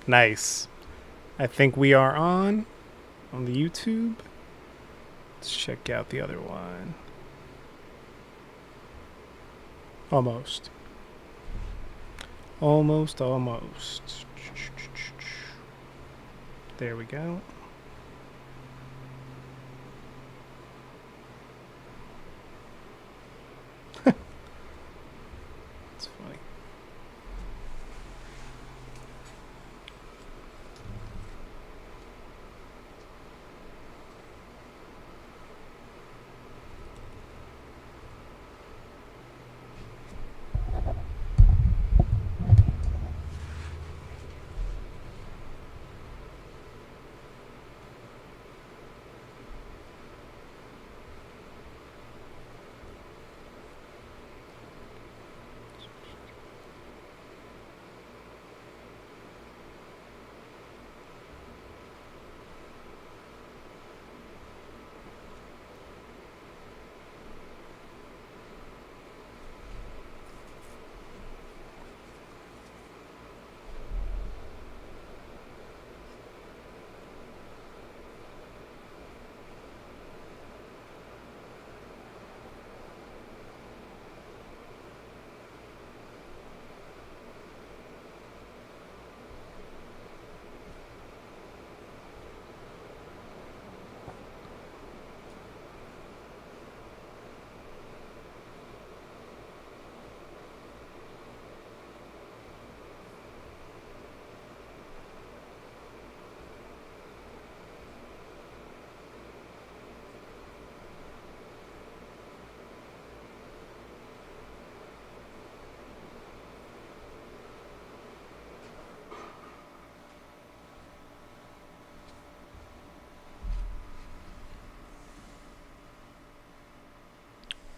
Nice. I think we are on the YouTube. Let's check out the other one. Almost. Almost. There we go. That's funny.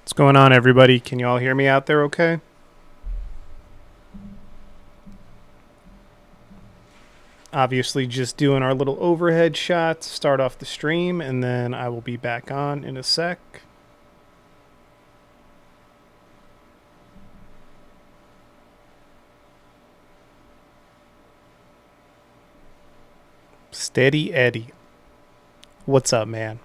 What's going on, everybody? Can you all hear me out there okay? Obviously, just doing our little overhead shot to start off the stream, and then I will be back on in a sec. Steady Eddie. What's up, man?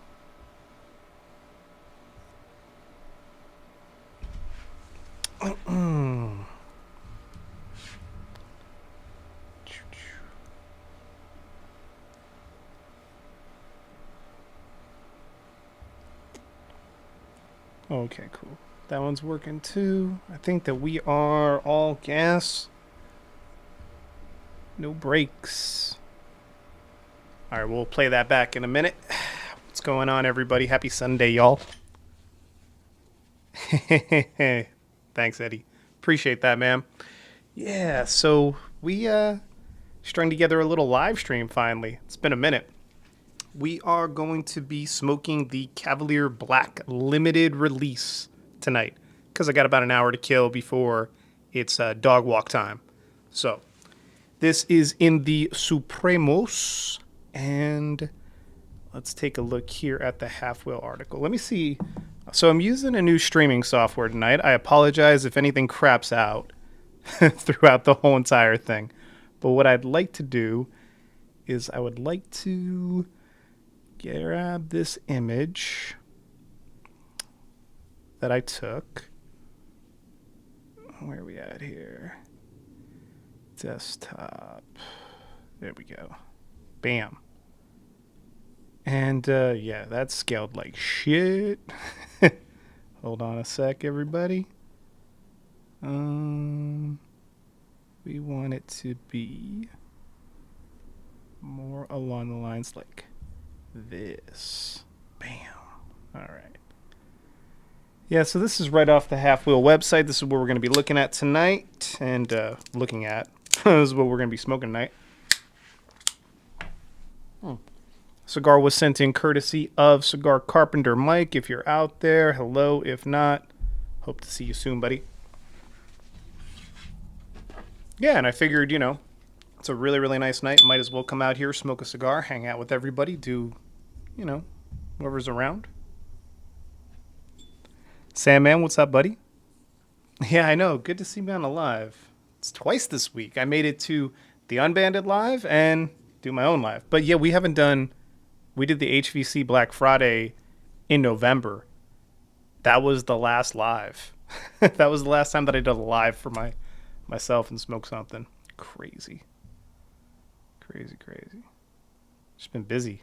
Okay, cool. That one's working too. I think that we are all gas. No brakes. All right, we'll play that back in a minute. What's going on, everybody? Happy Sunday, y'all. Thanks, Eddie. Appreciate that, man. Yeah, so we strung together a little live stream finally. It's been a minute. We are going to be smoking the Cavalier Black limited release tonight because I got about an hour to kill before it's dog walk time. So this is in the Supremos, and let's take a look here at the half wheel article. Let me see. So I'm using a new streaming software tonight. I apologize if anything craps out throughout the whole entire thing. But what I'd like to do is I would like to grab this image that I took. Where are we at here? Desktop. There we go. Bam. And yeah, that's scaled like shit. Hold on a sec, everybody. We want it to be more along the lines like this. Bam. All right. Yeah, so this is right off the Half Wheel website. This is what we're going to be looking at tonight. And looking at. This is what we're going to be smoking tonight. Cigar was sent in courtesy of Cigar Carpenter Mike. If you're out there, hello. If not, hope to see you soon, buddy. Yeah, and I figured, it's a really, really nice night. Might as well come out here, smoke a cigar, hang out with everybody, do, whoever's around. Sandman, what's up, buddy? Yeah, I know. Good to see me on the live. It's twice this week. I made it to the Unbanded live and do my own live. But yeah, we haven't done, we did the HVC Black Friday in November. That was the last live. That was the last time that I did a live for myself and smoked something. Crazy. Just been busy.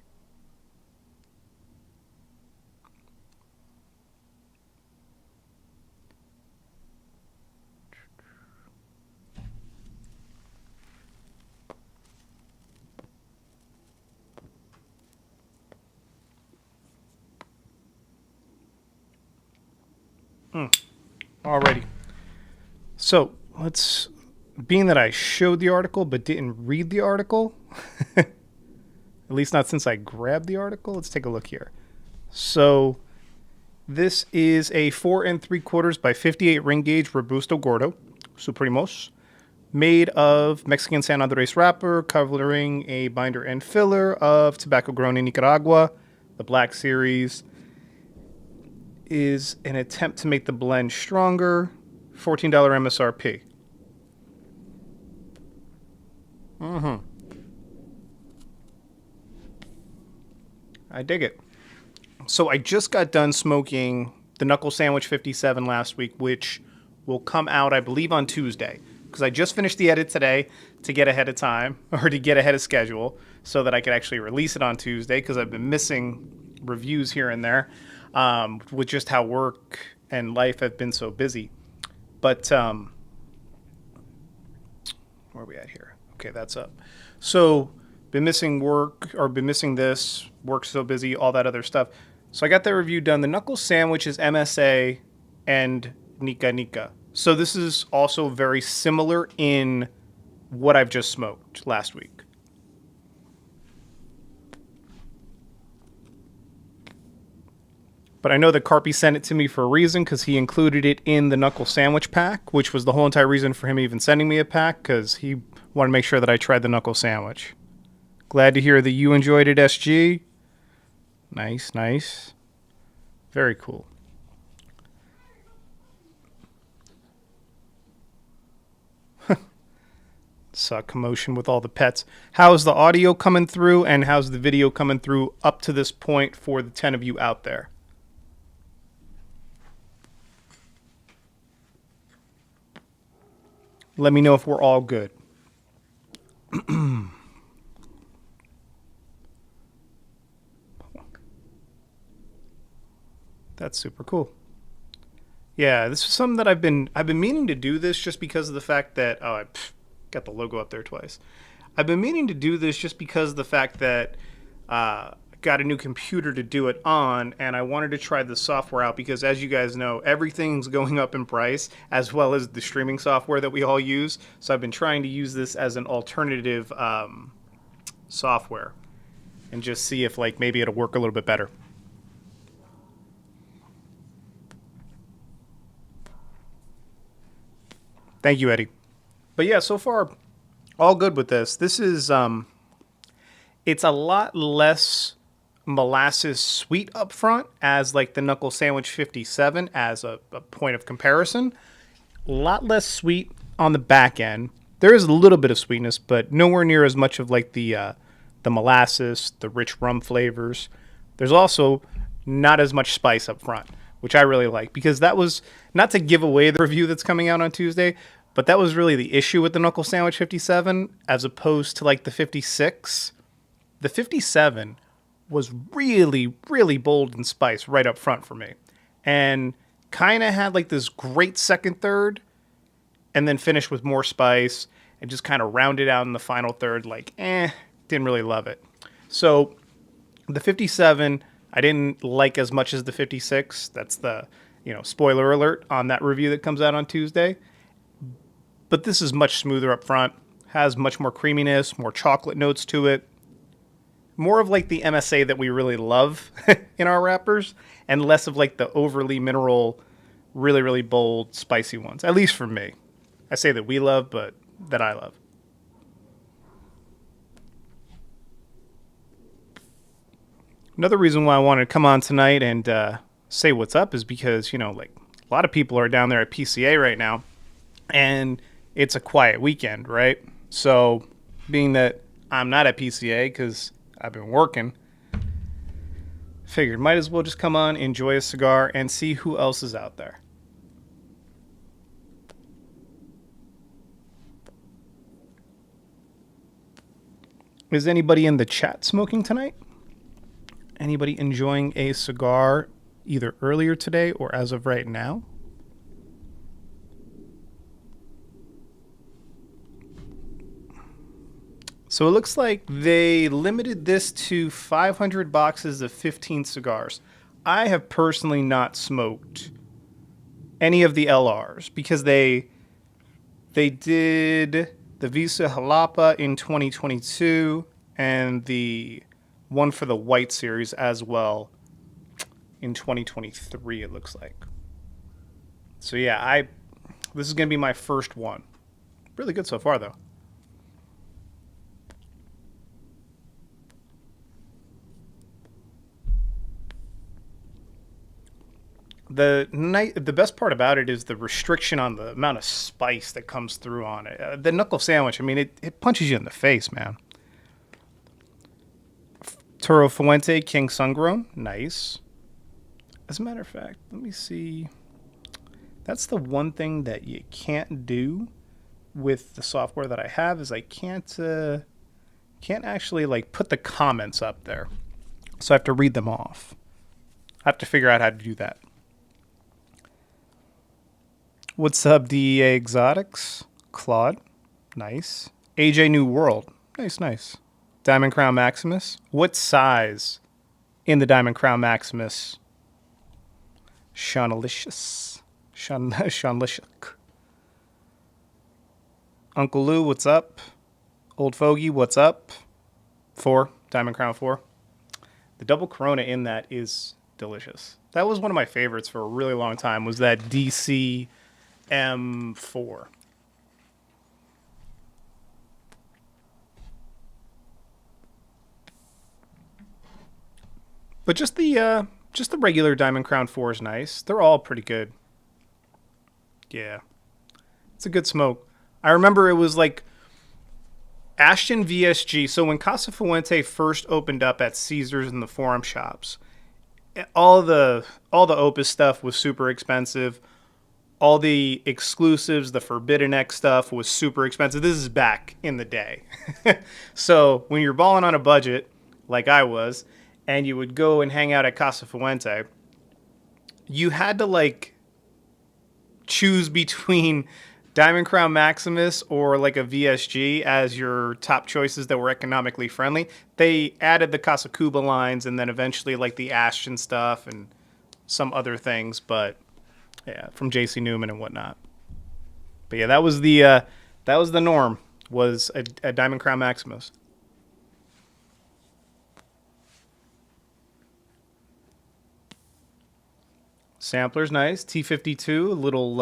Alrighty. So let's, being that I showed the article but didn't read the article, at least not since I grabbed the article, let's take a look here. So this is a 4 3/4 by 58 ring gauge Robusto Gordo Supremos, made of Mexican San Andres wrapper, covering a binder and filler of tobacco grown in Nicaragua. The Black Series is an attempt to make the blend stronger. $14 MSRP. I dig it. So I just got done smoking the Knuckle Sandwich 57 last week, which will come out, I believe, on Tuesday. Because I just finished the edit today to get ahead of time, or to get ahead of schedule, so that I could actually release it on Tuesday, because I've been missing reviews here and there. With just how work and life have been so busy. But, where are we at here? Okay, that's up. So, been missing work, or been missing this, work so busy, all that other stuff. So I got that review done. The Knuckle Sandwich is MSA and Nika. So this is also very similar in what I've just smoked last week. But I know that Carpy sent it to me for a reason, because he included it in the Knuckle Sandwich pack, which was the whole entire reason for him even sending me a pack, because he wanted to make sure that I tried the Knuckle Sandwich. Glad to hear that you enjoyed it, SG. Nice. Very cool. Saw commotion with all the pets. How's the audio coming through, and how's the video coming through up to this point for the 10 of you out there? Let me know if we're all good. That's super cool. Yeah, this is something that I've been meaning to do this, just because of the fact that I got the logo up there twice. I've been meaning to do this just because of the fact that got a new computer to do it on, and I wanted to try the software out, because as you guys know, everything's going up in price, as well as the streaming software that we all use. So I've been trying to use this as an alternative software, and just see if maybe it'll work a little bit better. Thank you, Eddie. But yeah, so far, all good with this. This is, it's a lot less molasses sweet up front as the Knuckle Sandwich 57 as a point of comparison. A lot less sweet on the back end. There is a little bit of sweetness, but nowhere near as much of the molasses, the rich rum flavors. There's also not as much spice up front, which I really like, because that was, not to give away the review that's coming out on Tuesday, but that was really the issue with the Knuckle Sandwich 57 as opposed to the 56. The 57 was really, really bold in spice right up front for me, and kind of had this great second third, and then finished with more spice, and just kind of rounded out in the final third didn't really love it. So the 57 I didn't like as much as the 56. That's the, spoiler alert on that review that comes out on Tuesday. But this is much smoother up front, has much more creaminess, more chocolate notes to it. More of the MSA that we really love in our wrappers, and less of the overly mineral, really, really bold, spicy ones. At least for me. I say that we love, but that I love. Another reason why I wanted to come on tonight and say what's up is because, a lot of people are down there at PCA right now, and it's a quiet weekend, right? So being that I'm not at PCA because I've been working, figured might as well just come on, enjoy a cigar, and see who else is out there. Is anybody in the chat smoking tonight? Anybody enjoying a cigar either earlier today or as of right now? So it looks like they limited this to 500 boxes of 15 cigars. I have personally not smoked any of the LRs because they did the Visa Jalapa in 2022 and the one for the White Series as well in 2023, it looks like. So yeah, this is going to be my first one. Really good so far, though. The best part about it is the restriction on the amount of spice that comes through on it. The knuckle sandwich, I mean, it punches you in the face, man. Toro Fuente King Sungrown, nice. As a matter of fact, let me see. That's the one thing that you can't do with the software that I have is I can't actually like put the comments up there. So I have to read them off. I have to figure out how to do that. What's up, DEA Exotics? Claude, nice. AJ New World, nice. Diamond Crown Maximus. What size in the Diamond Crown Maximus? Shaunalicious. Shaunalicious. Uncle Lou, what's up? Old Fogey, what's up? 4, Diamond Crown 4. The double Corona in that is delicious. That was one of my favorites for a really long time, was that DC M4. But just the regular Diamond Crown 4 is nice. They're all pretty good. Yeah. It's a good smoke. I remember it was like Ashton VSG. So when Casa Fuente first opened up at Caesars and the Forum shops, all the Opus stuff was super expensive. All the exclusives, the Forbidden X stuff was super expensive. This is back in the day. So when you're balling on a budget, like I was, and you would go and hang out at Casa Fuente, you had to like choose between Diamond Crown Maximus or like a VSG as your top choices that were economically friendly. They added the Casa Cuba lines and then eventually like the Ashton stuff and some other things, but yeah, from JC Newman and whatnot. But yeah, that was the norm, was a Diamond Crown Maximus. Sampler's nice. T52, a little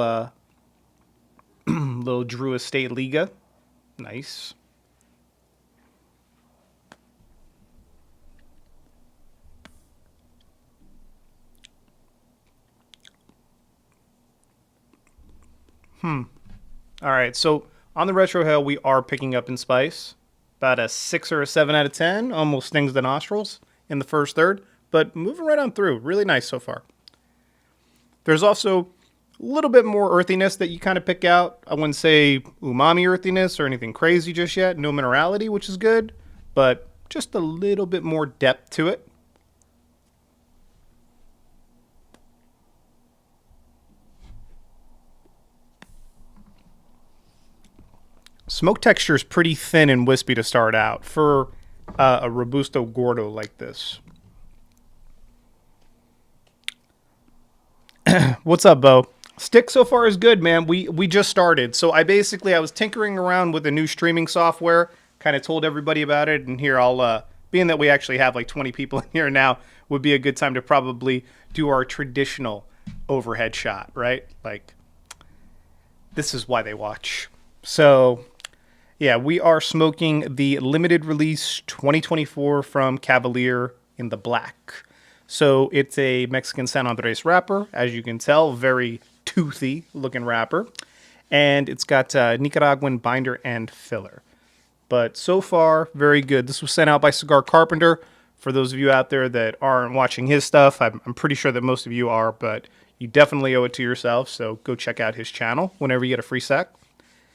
little Drew Estate Liga. Nice. All right, so on the Retro Hail, we are picking up in spice. About a 6 or a 7 out of 10. Almost stings the nostrils in the first third, but moving right on through. Really nice so far. There's also a little bit more earthiness that you kind of pick out. I wouldn't say umami earthiness or anything crazy just yet. No minerality, which is good, but just a little bit more depth to it. Smoke texture is pretty thin and wispy to start out for a Robusto Gordo like this. What's up, Bo? Stick so far is good, man. We just started. So I was tinkering around with a new streaming software, kind of told everybody about it, and here I'll, being that we actually have like 20 people in here now, would be a good time to probably do our traditional overhead shot, right? Like, this is why they watch. So, yeah, we are smoking the limited release 2024 from Cavalier in the black. So it's a Mexican San Andres wrapper, as you can tell, very toothy looking wrapper. And it's got Nicaraguan binder and filler. But so far, very good. This was sent out by Cigar Carpenter. For those of you out there that aren't watching his stuff, I'm pretty sure that most of you are, but you definitely owe it to yourself, so go check out his channel whenever you get a free sec.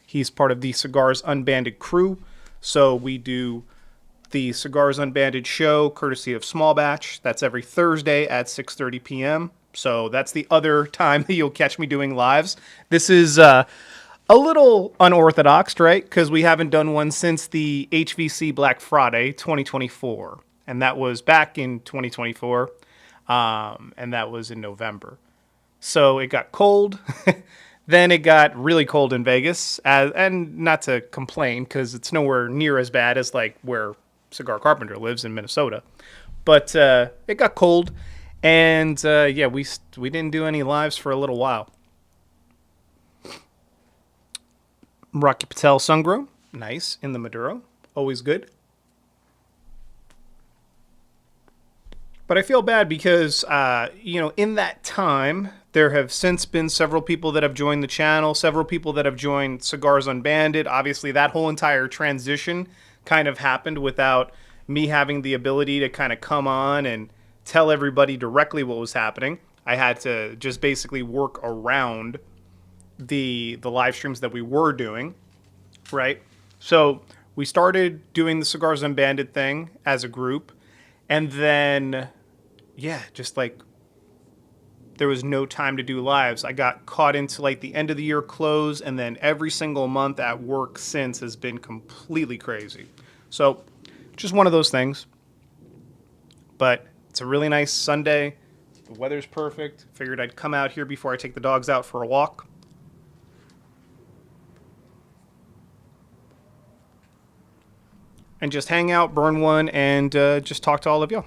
He's part of the Cigars Unbanded crew, so we do the Cigars Unbanded show courtesy of Small Batch. That's every Thursday at 6:30 p.m., so that's the other time that you'll catch me doing lives. This is a little unorthodox, right? Because we haven't done one since the HVC Black Friday 2024. And that was back in 2024. And that was in November. So it got cold. Then it got really cold in Vegas. And not to complain, because it's nowhere near as bad as like where Cigar Carpenter lives in Minnesota. But it got cold. And yeah, we didn't do any lives for a little while. Rocky Patel Sungrow, nice, in the Maduro, always good. But I feel bad because, in that time, there have since been several people that have joined the channel, several people that have joined Cigars Unbanded. Obviously, that whole entire transition kind of happened without me having the ability to kind of come on and tell everybody directly what was happening. I had to just basically work around the live streams that we were doing, right? So we started doing the Cigars Unbanded thing as a group, and then, yeah, just like there was no time to do lives. I got caught into like the end of the year close, and then every single month at work since has been completely crazy. So just one of those things. But it's a really nice Sunday. The weather's perfect. Figured I'd come out here before I take the dogs out for a walk. And just hang out, burn one, and just talk to all of y'all.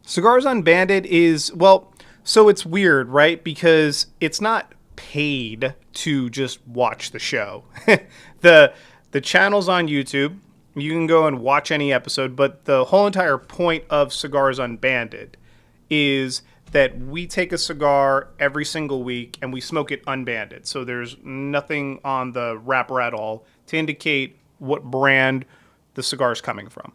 Cigars Unbanded is, well, so it's weird, right? Because it's not paid to just watch the show. The channel's on YouTube. You can go and watch any episode, but the whole entire point of Cigars Unbanded is that we take a cigar every single week and we smoke it unbanded. So there's nothing on the wrapper at all to indicate what brand the cigar is coming from.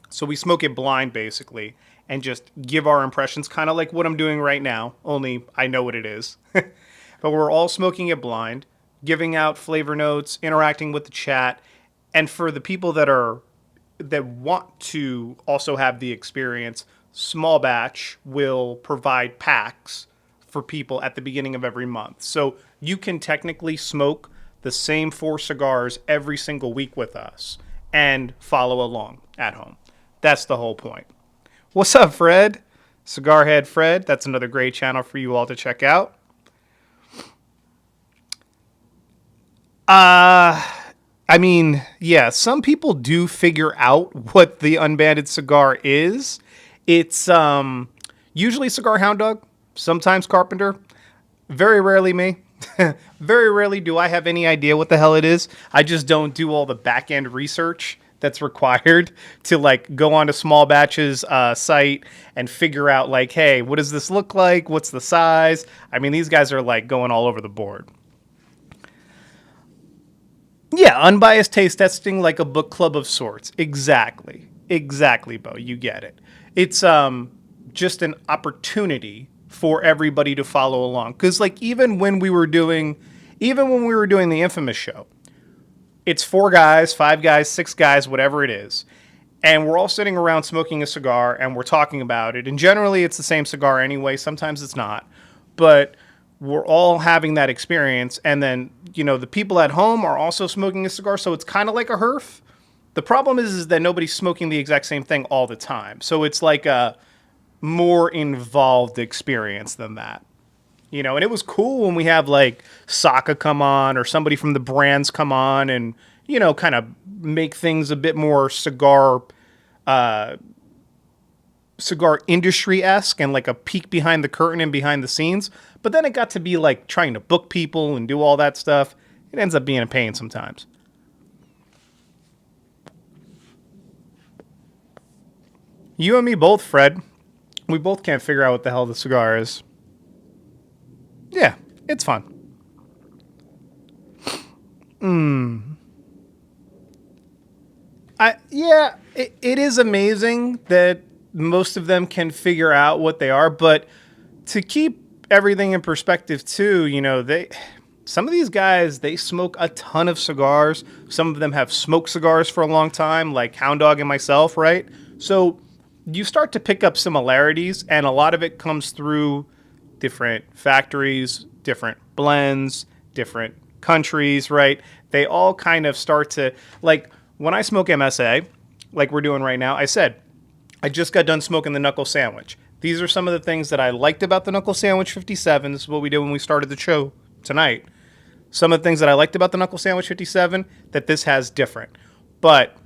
So we smoke it blind, basically, and just give our impressions, kind of like what I'm doing right now, only I know what it is. But we're all smoking it blind, giving out flavor notes, interacting with the chat, and for the people that want to also have the experience, Small Batch will provide packs for people at the beginning of every month. So you can technically smoke the same 4 cigars every single week with us and follow along at home. That's the whole point. What's up, Fred? Cigar Head Fred. That's another great channel for you all to check out. I mean, yeah, some people do figure out what the unbanded cigar is. It's usually Cigar Hound Dog, sometimes Carpenter, very rarely me. Very rarely do I have any idea what the hell it is. I just don't do all the back-end research that's required to like go onto Small Batch's site and figure out like, hey, what does this look like? What's the size? I mean, these guys are like going all over the board. Yeah, unbiased taste testing like a book club of sorts. Exactly, Bo. You get it. It's just an opportunity for everybody to follow along. Because like even when we were doing the infamous show, it's 4 guys, 5 guys, 6 guys, whatever it is, and we're all sitting around smoking a cigar and we're talking about it. And generally, it's the same cigar anyway. Sometimes it's not, but we're all having that experience. And then, the people at home are also smoking a cigar. So it's kind of like a herf. The problem is that nobody's smoking the exact same thing all the time. So it's like a more involved experience than that. And it was cool when we have like Saka come on or somebody from the brands come on and, kind of make things a bit more cigar industry-esque and like a peek behind the curtain and behind the scenes. But then it got to be like trying to book people and do all that stuff. It ends up being a pain sometimes. You and me both, Fred. We both can't figure out what the hell the cigar is. Yeah, it's fun. It is amazing that most of them can figure out what they are, but to keep everything in perspective too, some of these guys, they smoke a ton of cigars. Some of them have smoked cigars for a long time, like Hound Dog and myself, right? So you start to pick up similarities, and a lot of it comes through different factories, different blends, different countries, right? They all kind of start to, like, when I smoke MSA, like we're doing right now, I said, I just got done smoking the Knuckle Sandwich. These are some of the things that I liked about the Knuckle Sandwich 57. This is what we did when we started the show tonight. Some of the things that I liked about the Knuckle Sandwich 57 that this has different. But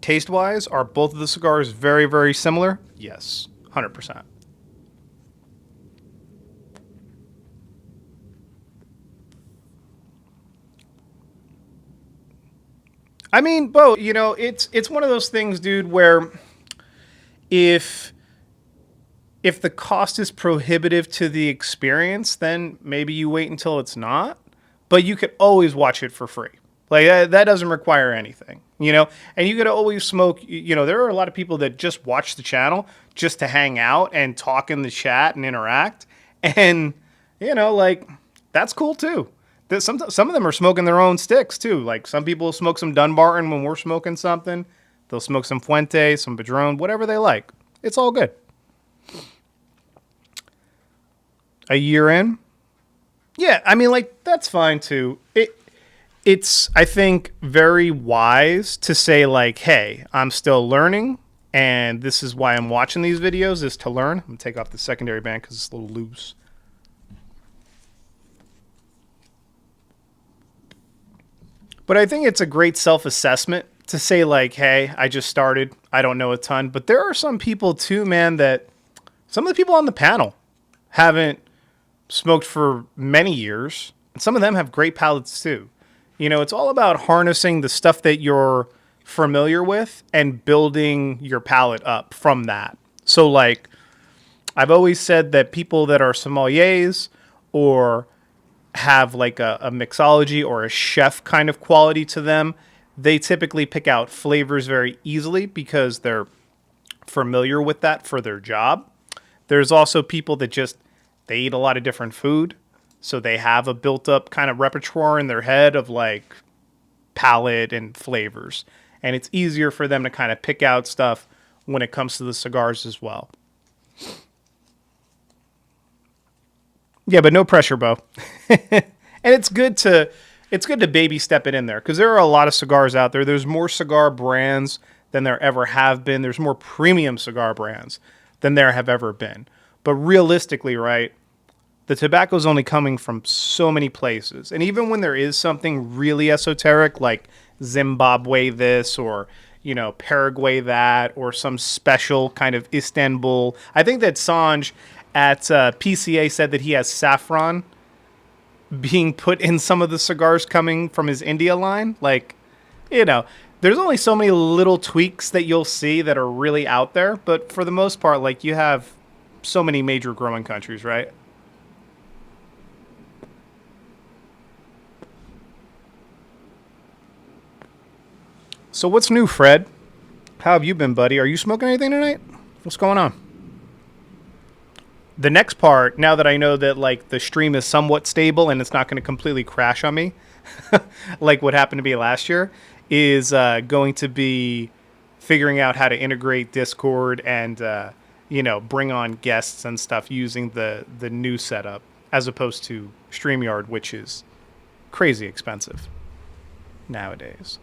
taste-wise, are both of the cigars very, very similar? Yes, 100%. I mean, Bo, it's one of those things, dude, where if the cost is prohibitive to the experience, then maybe you wait until it's not. But you could always watch it for free. Like, that doesn't require anything, And you could always smoke, there are a lot of people that just watch the channel just to hang out and talk in the chat and interact. And, that's cool too. Some of them are smoking their own sticks too. Like, some people smoke some Dunbarton when we're smoking something. They'll smoke some Fuente, some Padron, whatever they like. It's all good. A year in? Yeah, I mean, like, that's fine too. It's, I think, very wise to say, like, hey, I'm still learning, and this is why I'm watching these videos, is to learn. I'm going to take off the secondary band because it's a little loose. But I think it's a great self-assessment to say, like, hey, I just started. I don't know a ton. But there are some people, too, man, that some of the people on the panel haven't smoked for many years. And some of them have great palates, too. It's all about harnessing the stuff that you're familiar with and building your palate up from that. So, like, I've always said that people that are sommeliers or have like a mixology or a chef kind of quality to them, they typically pick out flavors very easily because they're familiar with that for their job. There's also people that they eat a lot of different food, so they have a built up kind of repertoire in their head of like palate and flavors, and it's easier for them to kind of pick out stuff when it comes to the cigars as well. Yeah, but no pressure, Bo. And it's good to baby step it in there, because there are a lot of cigars out there. There's more cigar brands than there ever have been. There's more premium cigar brands than there have ever been. But realistically, right, the tobacco is only coming from so many places. And even when there is something really esoteric like Zimbabwe this or, Paraguay that, or some special kind of Istanbul. I think that Sanj at PCA said that he has saffron being put in some of the cigars coming from his India line. Like, there's only so many little tweaks that you'll see that are really out there. But for the most part, like, you have so many major growing countries, right? So what's new, Fred? How have you been, buddy? Are you smoking anything tonight? What's going on? The next part, now that I know that like the stream is somewhat stable and it's not going to completely crash on me, like what happened to me last year, is going to be figuring out how to integrate Discord and bring on guests and stuff using the new setup as opposed to StreamYard, which is crazy expensive nowadays.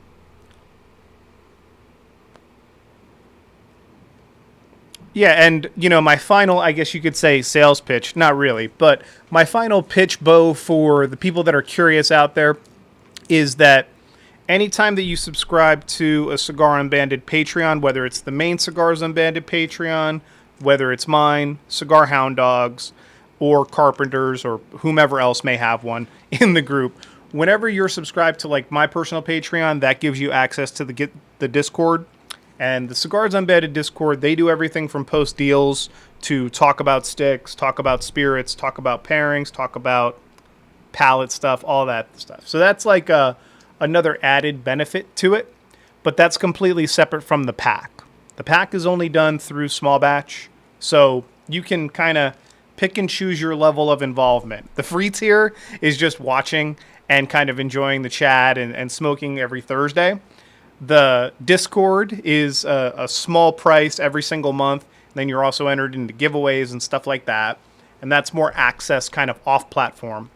Yeah, and, my final, I guess you could say, sales pitch, not really, but my final pitch, Bo, for the people that are curious out there is that anytime that you subscribe to a Cigar Unbanded Patreon, whether it's the main Cigars Unbanded Patreon, whether it's mine, Cigar Hound Dogs, or Carpenters, or whomever else may have one in the group, whenever you're subscribed to, like, my personal Patreon, that gives you access to the Discord. And the Cigars Unbanded Discord, they do everything from post deals to talk about sticks, talk about spirits, talk about pairings, talk about palette stuff, all that stuff. So that's like a another added benefit to it, but that's completely separate from the pack. The pack is only done through small batch, so you can kind of pick and choose your level of involvement. The free tier is just watching and kind of enjoying the chat and smoking every Thursday. The Discord is a small price every single month. Then you're also entered into giveaways and stuff like that. And that's more access kind of off-platform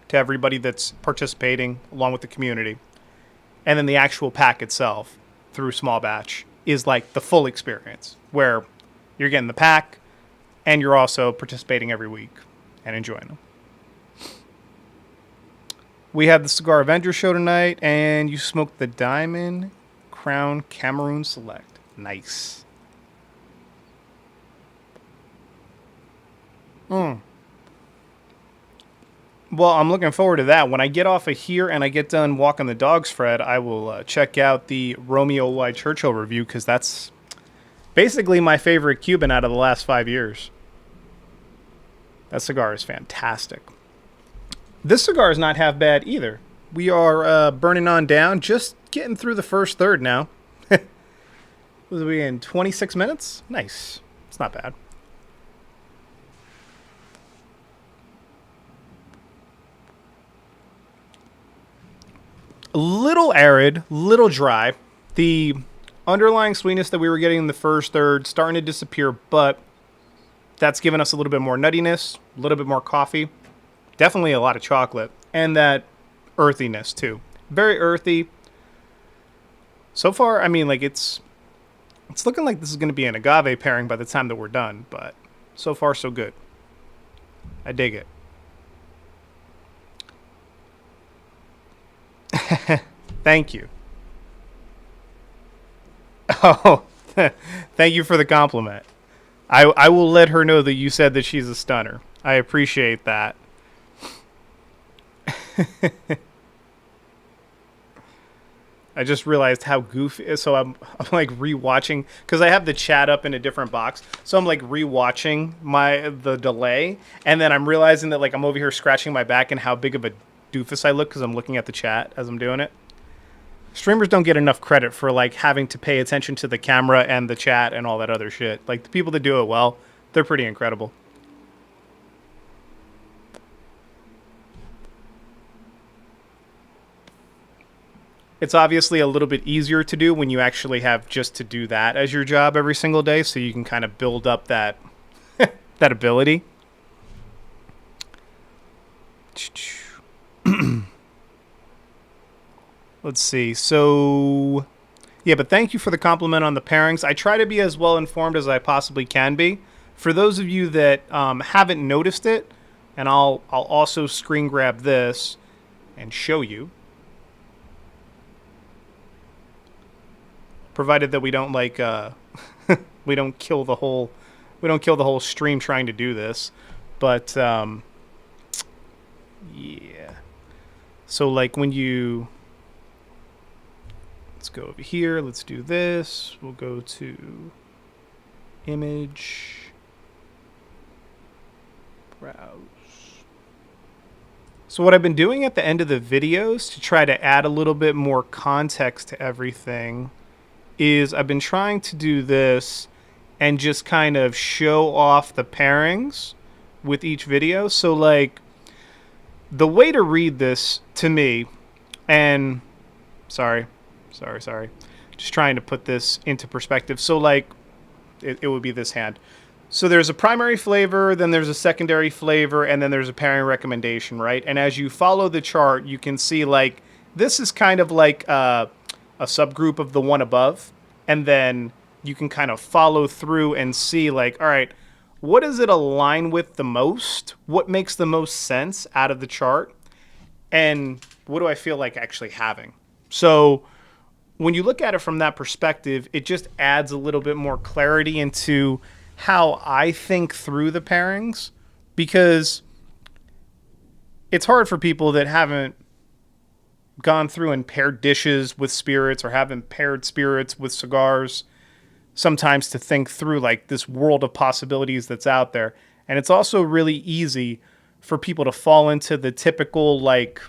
to everybody that's participating along with the community. And then the actual pack itself through small batch is like the full experience where you're getting the pack and you're also participating every week and enjoying them. We have the Cigar Avenger show tonight, and you smoked the Diamond Crown Cameroon Select. Nice. Well, I'm looking forward to that. When I get off of here and I get done walking the dogs, Fred, I will check out the Romeo Y. Churchill review, because that's basically my favorite Cuban out of the last 5 years. That cigar is fantastic. This cigar is not half bad either. We are burning on down, just getting through the first third now. Was we in 26 minutes? Nice. It's not bad. A little arid, little dry. The underlying sweetness that we were getting in the first third starting to disappear, but that's given us a little bit more nuttiness, a little bit more coffee. Definitely a lot of chocolate. And that earthiness, too. Very earthy. So far, I mean, like, it's looking like this is going to be an agave pairing by the time that we're done. But so far, so good. I dig it. Thank you. Oh, thank you for the compliment. I will let her know that you said that she's a stunner. I appreciate that. I just realized how goofy. So I'm like rewatching, because I have the chat up in a different box. So I'm like rewatching the delay, and then I'm realizing that like I'm over here scratching my back and how big of a doofus I look because I'm looking at the chat as I'm doing it. Streamers don't get enough credit for like having to pay attention to the camera and the chat and all that other shit. Like the people that do it well, they're pretty incredible. It's obviously a little bit easier to do when you actually have just to do that as your job every single day, so you can kind of build up that that ability. Let's see. So, yeah, but thank you for the compliment on the pairings. I try to be as well informed as I possibly can be. For those of you that haven't noticed it, and I'll also screen grab this and show you. Provided that we don't like we don't kill the whole stream trying to do this, but yeah. So like when you, let's go over here. Let's do this. We'll go to image, browse. So what I've been doing at the end of the videos to try to add a little bit more context to everything is I've been trying to do this and just kind of show off the pairings with each video. So like the way to read this to me, and sorry, just trying to put this into perspective. So like it would be this hand. So there's a primary flavor, then there's a secondary flavor, and then there's a pairing recommendation, right? And as you follow the chart, you can see like this is kind of like a subgroup of the one above, and then you can kind of follow through and see like, all right, what does it align with the most? What makes the most sense out of the chart? And what do I feel like actually having? So when you look at it from that perspective, it just adds a little bit more clarity into how I think through the pairings, because it's hard for people that haven't gone through and paired dishes with spirits or haven't paired spirits with cigars sometimes to think through like this world of possibilities that's out there. And it's also really easy for people to fall into the typical like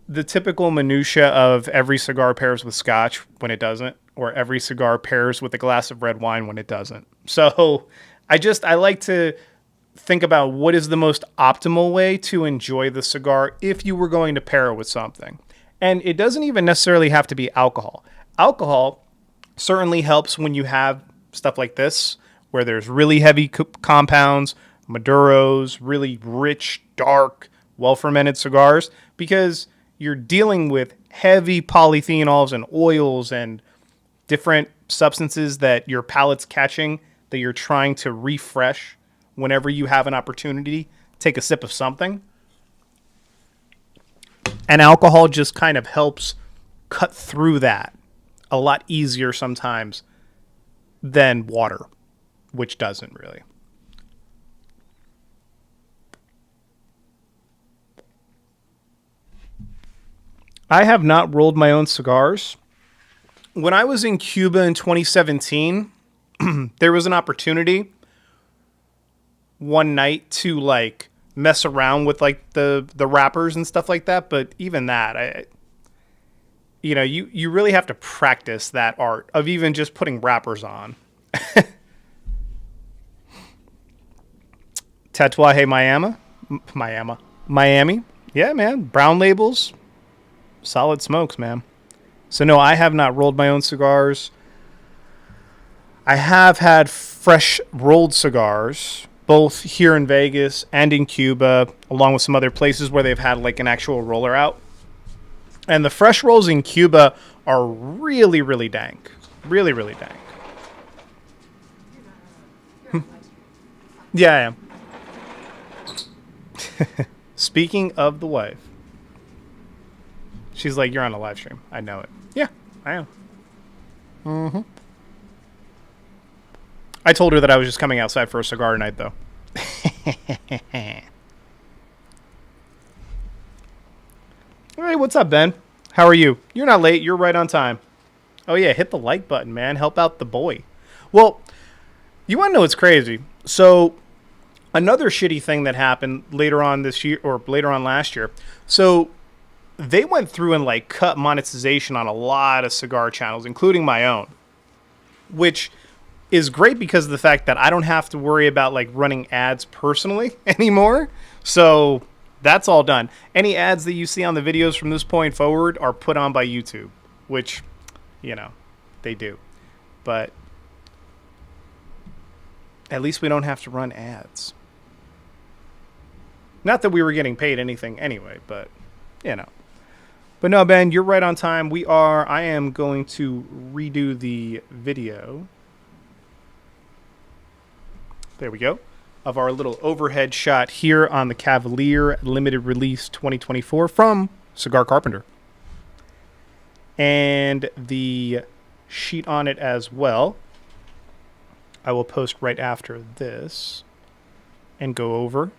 the typical minutia of every cigar pairs with scotch when it doesn't, or every cigar pairs with a glass of red wine when it doesn't. So I like to think about what is the most optimal way to enjoy the cigar if you were going to pair it with something. And it doesn't even necessarily have to be alcohol. Alcohol certainly helps when you have stuff like this, where there's really heavy compounds, Maduros, really rich, dark, well-fermented cigars, because you're dealing with heavy polyphenols and oils and different substances that your palate's catching that you're trying to refresh whenever you have an opportunity. Take a sip of something. And alcohol just kind of helps cut through that a lot easier sometimes than water, which doesn't really. I have not rolled my own cigars. When I was in Cuba in 2017, there was an opportunity one night to like mess around with like the wrappers and stuff like that. But even that, you really have to practice that art of even just putting wrappers on. Tatuaje Miami. Yeah, man. Brown labels. Solid smokes, man. So no, I have not rolled my own cigars. I have had fresh rolled cigars, both here in Vegas and in Cuba, along with some other places where they've had like an actual roller out. And the fresh rolls in Cuba are really, really dank. Really, really dank. Yeah, I am. Speaking of the wife. She's like, you're on a live stream. I know it. Yeah, I am. Mm-hmm. I told her that I was just coming outside for a cigar tonight, though. Hey, what's up, Ben? How are you? You're not late. You're right on time. Oh, yeah, hit the like button, man. Help out the boy. Well, you want to know what's crazy? So, another shitty thing that happened later on this year, or later on last year. So, they went through and like cut monetization on a lot of cigar channels, including my own, which is great because of the fact that I don't have to worry about like running ads personally anymore. So that's all done. Any ads that you see on the videos from this point forward are put on by YouTube, which, they do. But at least we don't have to run ads. Not that we were getting paid anything anyway, but, But no, Ben, you're right on time. I am going to redo the video. There we go. Of our little overhead shot here on the Cavalier Limited Release 2024 from Cigar Carpenter. And the sheet on it as well. I will post right after this and go over.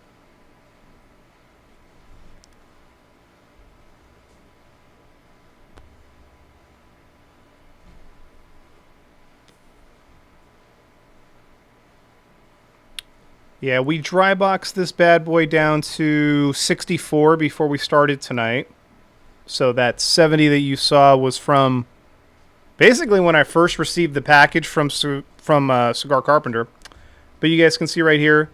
Yeah, we dry boxed this bad boy down to 64 before we started tonight. So that 70 that you saw was from basically when I first received the package from Cigar Carpenter. But you guys can see right here,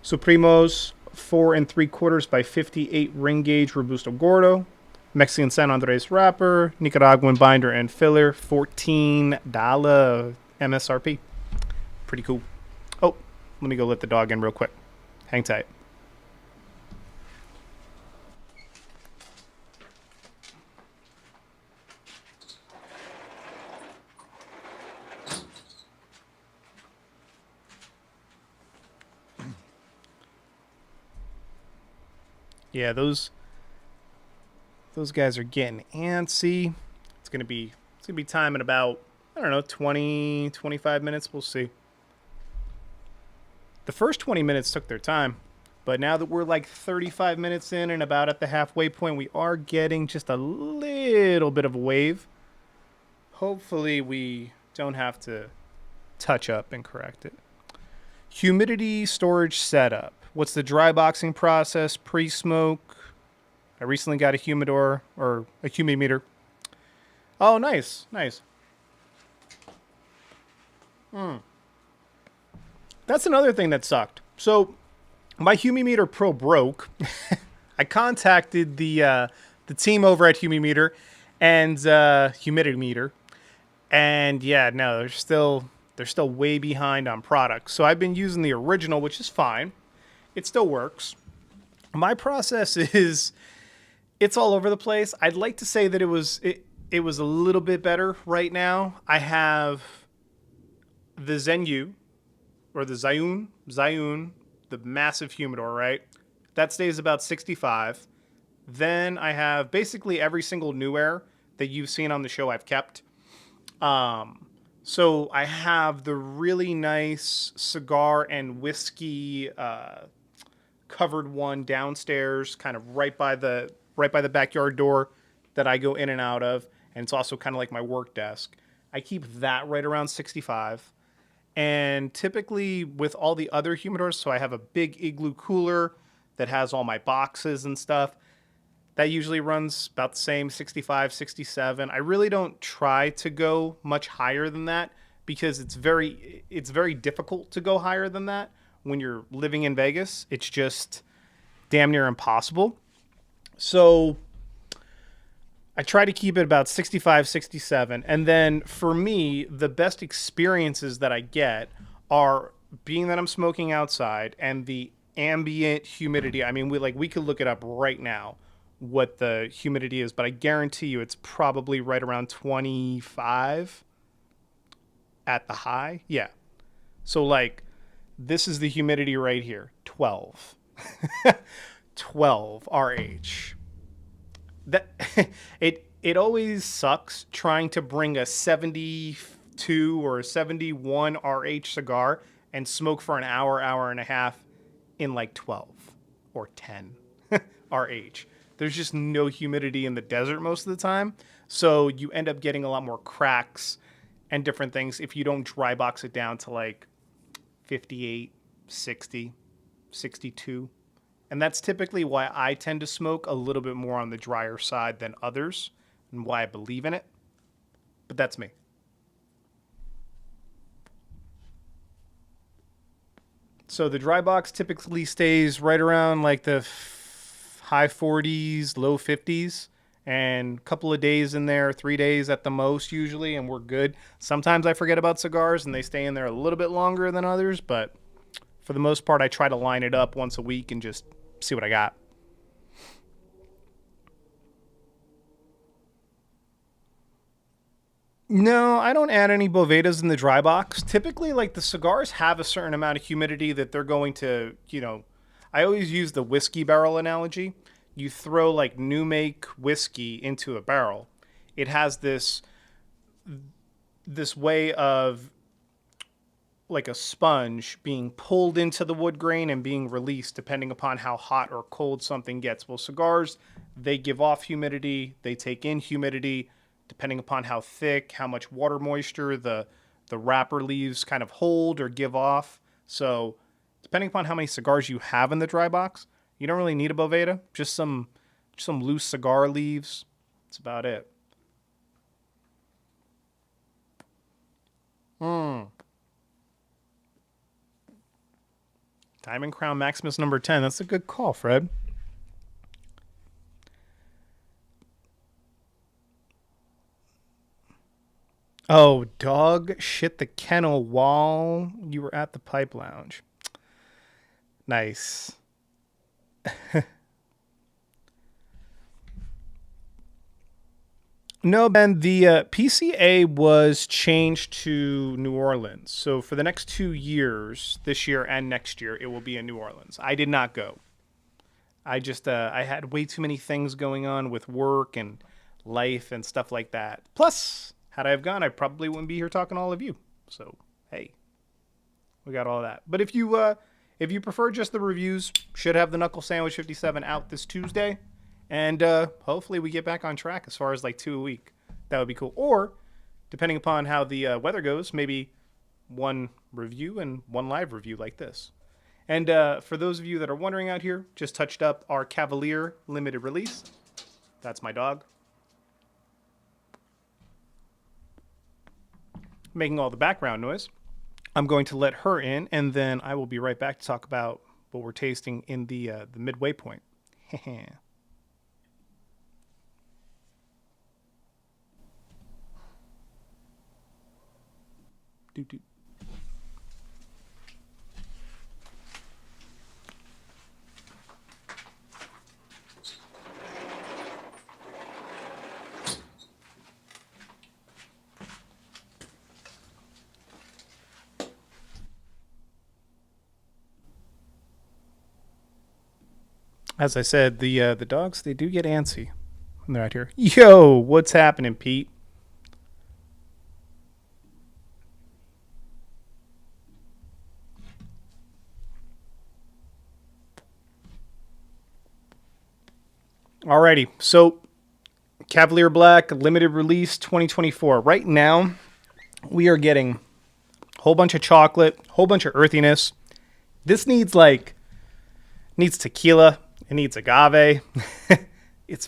Supremos 4 3/4 by 58 ring gauge Robusto Gordo, Mexican San Andres wrapper, Nicaraguan binder and filler, $14 MSRP. Pretty cool. Oh, let me go let the dog in real quick. Hang tight. Yeah, those guys are getting antsy. It's gonna be time in about, I don't know, 20, 25 minutes. We'll see. The first 20 minutes took their time, but now that we're like 35 minutes in and about at the halfway point, we are getting just a little bit of a wave. Hopefully we don't have to touch up and correct it. Humidity storage setup. What's the dry boxing process? Pre-smoke. I recently got a humidor or a Humidi Meter. Oh, nice, nice. That's another thing that sucked. So my Humidi Meter Pro broke. I contacted the team over at Humidi Meter and Humidity Meter, and yeah, no, they're still way behind on products. So I've been using the original, which is fine. It still works. My process is it's all over the place. I'd like to say that it was a little bit better right now. I have the Zenyu or the Zhiyun, the massive humidor, right? That stays about 65. Then I have basically every single new air that you've seen on the show I've kept. So I have the really nice cigar and whiskey covered one downstairs, kind of right by the backyard door that I go in and out of, and it's also kind of like my work desk. I keep that right around 65. And typically with all the other humidors, so I have a big igloo cooler that has all my boxes and stuff. That usually runs about the same, 65, 67. I really don't try to go much higher than that because it's very difficult to go higher than that when you're living in Vegas. It's just damn near impossible. So I try to keep it about 65, 67. And then for me, the best experiences that I get are being that I'm smoking outside and the ambient humidity. I mean, we could look it up right now what the humidity is, but I guarantee you it's probably right around 25 at the high. Yeah. So like this is the humidity right here, 12. 12 RH. That it always sucks trying to bring a 72 or 71 RH cigar and smoke for an hour and a half in like 12 or 10 RH. There's just no humidity in the desert most of the time. So you end up getting a lot more cracks and different things if you don't dry box it down to like 58, 60, 62. And that's typically why I tend to smoke a little bit more on the drier side than others and why I believe in it. But that's me. So the dry box typically stays right around like the high 40s, low 50s, and a couple of days in there, 3 days at the most usually, and we're good. Sometimes I forget about cigars and they stay in there a little bit longer than others, but for the most part, I try to line it up once a week and just see what I got. No, I don't add any Bovedas in the dry box. Typically, like the cigars have a certain amount of humidity that they're going to, I always use the whiskey barrel analogy. You throw like new make whiskey into a barrel. It has this way of like a sponge being pulled into the wood grain and being released depending upon how hot or cold something gets. Well, cigars, they give off humidity, they take in humidity depending upon how thick, how much water moisture the wrapper leaves kind of hold or give off. So depending upon how many cigars you have in the dry box, you don't really need a Boveda, just some loose cigar leaves. That's about it. Diamond Crown Maximus number 10. That's a good call, Fred. Oh, dog shit the kennel while you were at the Pipe Lounge. Nice. No, Ben, the PCA was changed to New Orleans. So for the next 2 years, this year and next year, it will be in New Orleans. I did not go. I had way too many things going on with work and life and stuff like that. Plus, had I have gone, I probably wouldn't be here talking to all of you. So, hey, we got all that. But if you prefer just the reviews, should have the Knuckle Sandwich 57 out this Tuesday. And hopefully we get back on track as far as like 2 a week. That would be cool. Or, depending upon how the weather goes, maybe one review and one live review like this. And for those of you that are wondering out here, just touched up our Cavalier limited release. That's my dog. Making all the background noise. I'm going to let her in, and then I will be right back to talk about what we're tasting in the midway point. Doot, doot. As I said, the dogs, they do get antsy when they're out here. Yo, what's happening, Pete? Alrighty, so Cavalier Black limited release 2024. Right now, we are getting a whole bunch of chocolate, whole bunch of earthiness. This needs tequila. It needs agave. It's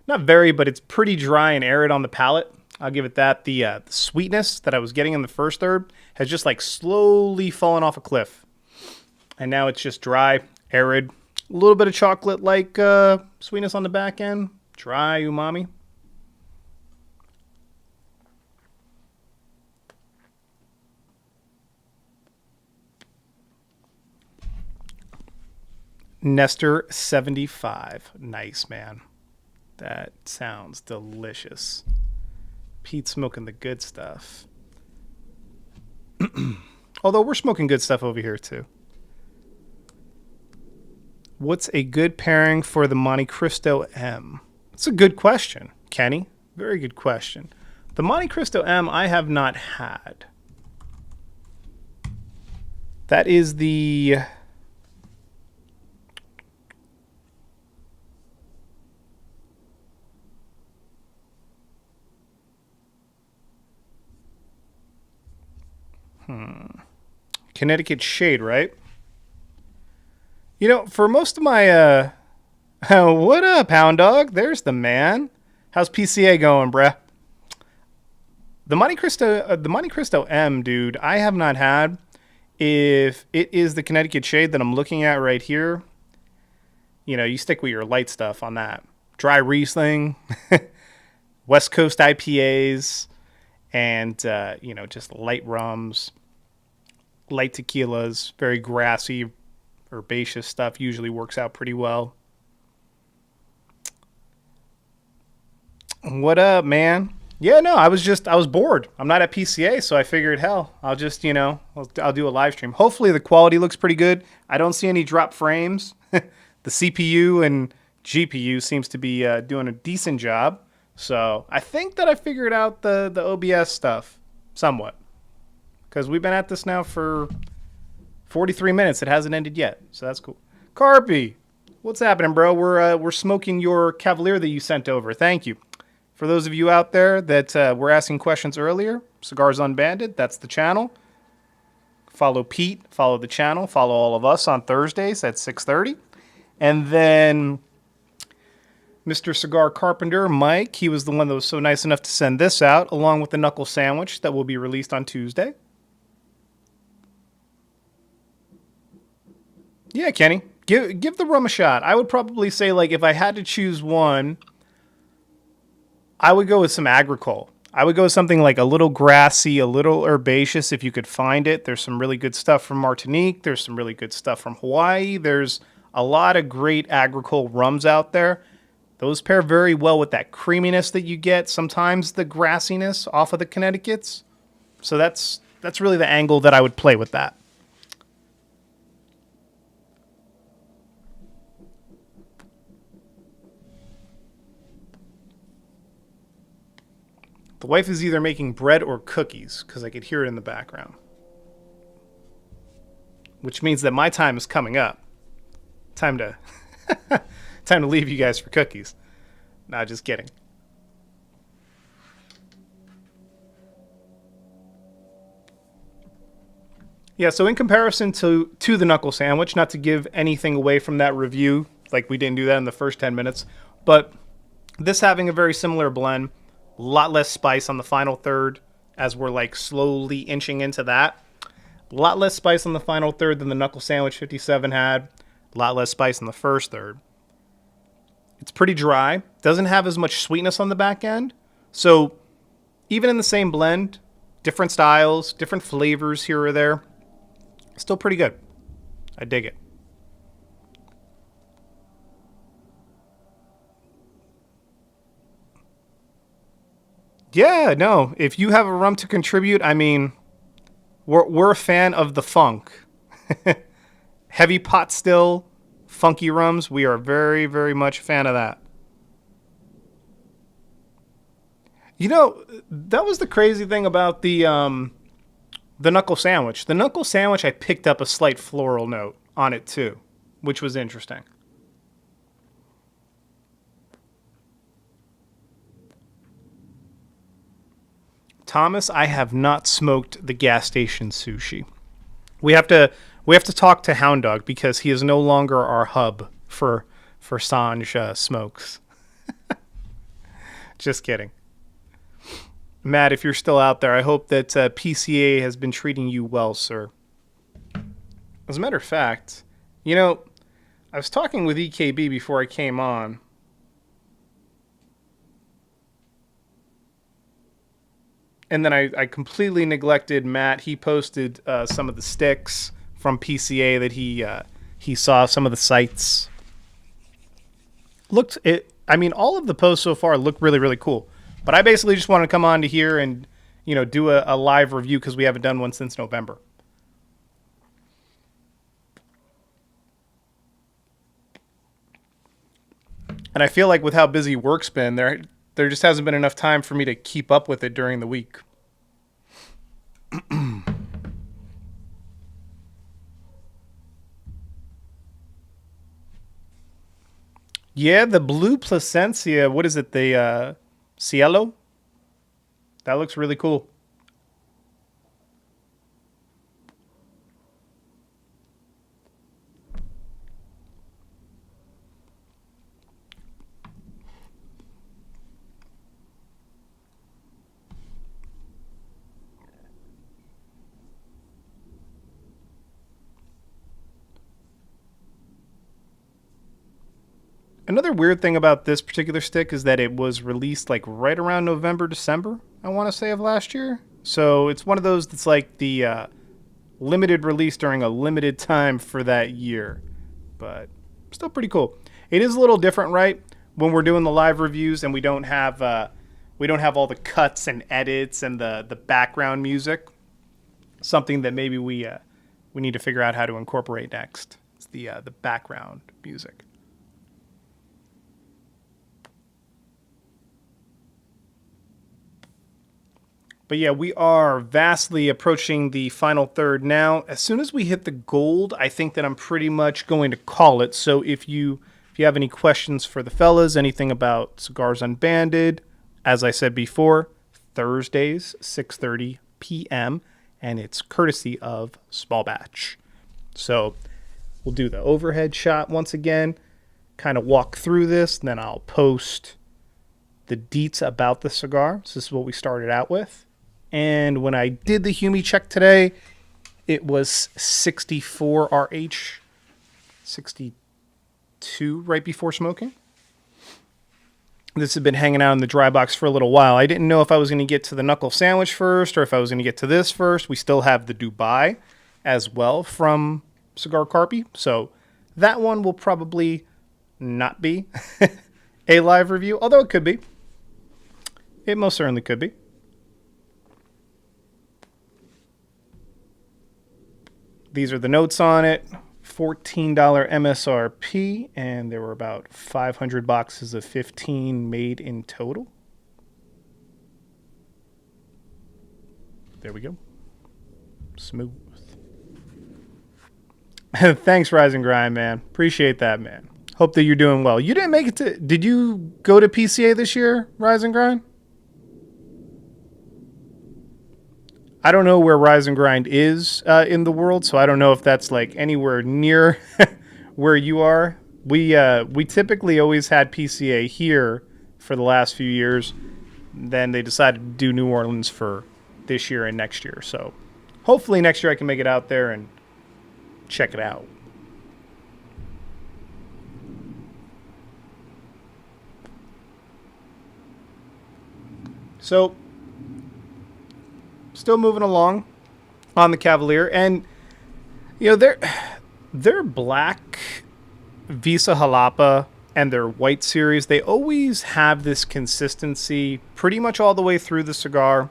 not very, but it's pretty dry and arid on the palate. I'll give it that. The sweetness that I was getting in the first third has just like slowly fallen off a cliff. And now it's just dry, arid, a little bit of chocolate like sweetness on the back end, dry umami. Nestor 75. Nice, man. That sounds delicious. Pete's smoking the good stuff. Although we're smoking good stuff over here too. What's a good pairing for the Monte Cristo M? It's a good question, Kenny. Very good question. The Monte Cristo M I have not had. That is the... Connecticut Shade, right? You know, for most of my, what up, Hound Dog? There's the man. How's PCA going, bruh? The Monte Cristo M, dude, I have not had. If it is the Connecticut Shade that I'm looking at right here, you know, you stick with your light stuff on that. Dry Riesling, West Coast IPAs, and, you know, just light rums, light tequilas, very grassy, herbaceous stuff usually works out pretty well. What up, man? Yeah, no, I was bored. I'm not at PCA, so I figured, hell, I'll just, you know, I'll do a live stream. Hopefully the quality looks pretty good. I don't see any drop frames. The CPU and GPU seems to be doing a decent job. So I think that I figured out the OBS stuff somewhat. Because we've been at this now for 43 minutes. It hasn't ended yet, so that's cool. Carpy, what's happening, bro? We're smoking your Cavalier that you sent over. Thank you. For those of you out there that were asking questions earlier, Cigars Unbanded, that's the channel. Follow Pete, follow the channel, follow all of us on Thursdays at 6:30. And then Mr. Cigar Carpenter, Mike, he was the one that was so nice enough to send this out, along with the knuckle sandwich that will be released on Tuesday. Yeah, Kenny, give the rum a shot. I would probably say, like, if I had to choose one, I would go with some agricole. I would go with something like a little grassy, a little herbaceous if you could find it. There's some really good stuff from Martinique. There's some really good stuff from Hawaii. There's a lot of great agricole rums out there. Those pair very well with that creaminess that you get, sometimes the grassiness off of the Connecticut's. So that's really the angle that I would play with that. The wife is either making bread or cookies, because I could hear it in the background. Which means that my time is coming up. Time to leave you guys for cookies. Nah, just kidding. Yeah, so in comparison to the knuckle sandwich, not to give anything away from that review, like we didn't do that in the first 10 minutes, but this having a very similar blend, a lot less spice on the final third as we're like slowly inching into that. A lot less spice on the final third than the knuckle sandwich 57 had. A lot less spice in the first third. It's pretty dry. Doesn't have as much sweetness on the back end. So even in the same blend, different styles, different flavors here or there, still pretty good. I dig it. Yeah, no. If you have a rum to contribute, I mean, we're a fan of the funk. Heavy pot still, funky rums. We are very, very much a fan of that. You know, that was the crazy thing about the knuckle sandwich. The knuckle sandwich, I picked up a slight floral note on it too, which was interesting. Thomas, I have not smoked the gas station sushi. We have to we have to talk to Hound Dog because he is no longer our hub for Sanj smokes. Just kidding. Matt, if you're still out there, I hope that PCA has been treating you well, sir. As a matter of fact, you know, I was talking with EKB before I came on. And then I completely neglected Matt. He posted some of the sticks from PCA that he saw, some of the sites. I mean, all of the posts so far look really, really cool. But I basically just want to come on to here and, you know, do a live review because we haven't done one since November. And I feel like with how busy work's been, there just hasn't been enough time for me to keep up with it during the week. Yeah, the blue Placencia, what is it? The Cielo? That looks really cool. Another weird thing about this particular stick is that it was released like right around November, December, I want to say, of last year. So it's one of those that's like the limited release during a limited time for that year. But still pretty cool. It is a little different, right? When we're doing the live reviews and we don't have all the cuts and edits and the background music. Something that maybe we need to figure out how to incorporate next. It's the background music. But yeah, we are vastly approaching the final third now. As soon as we hit the gold, I think that I'm pretty much going to call it. So if you have any questions for the fellas, anything about Cigars Unbanded, as I said before, Thursdays, 6:30 p.m., and it's courtesy of Small Batch. So we'll do the overhead shot once again, kind of walk through this, and then I'll post the deets about the cigar. So this is what we started out with. And when I did the Humi check today, it was 64 RH, 62 right before smoking. This had been hanging out in the dry box for a little while. I didn't know if I was going to get to the knuckle sandwich first or if I was going to get to this first. We still have the Dubai as well from Cigar Carpi. So that one will probably not be a live review, although it could be. It most certainly could be. These are the notes on it. $14 MSRP, and there were about 500 boxes of 15 made in total. There we go. Smooth. Thanks, Rise and Grind, man. Appreciate that, man. Hope that you're doing well. You didn't make it to... Did you go to PCA this year, Rise and Grind? I don't know where Rise and Grind is in the world, so I don't know if that's like anywhere near where you are. We typically always had PCA here for the last few years. Then they decided to do New Orleans for this year and next year. So hopefully next year I can make it out there and check it out. So still moving along on the Cavalier, and you know their black Visa Jalapa and their white series, they always have this consistency pretty much all the way through the cigar.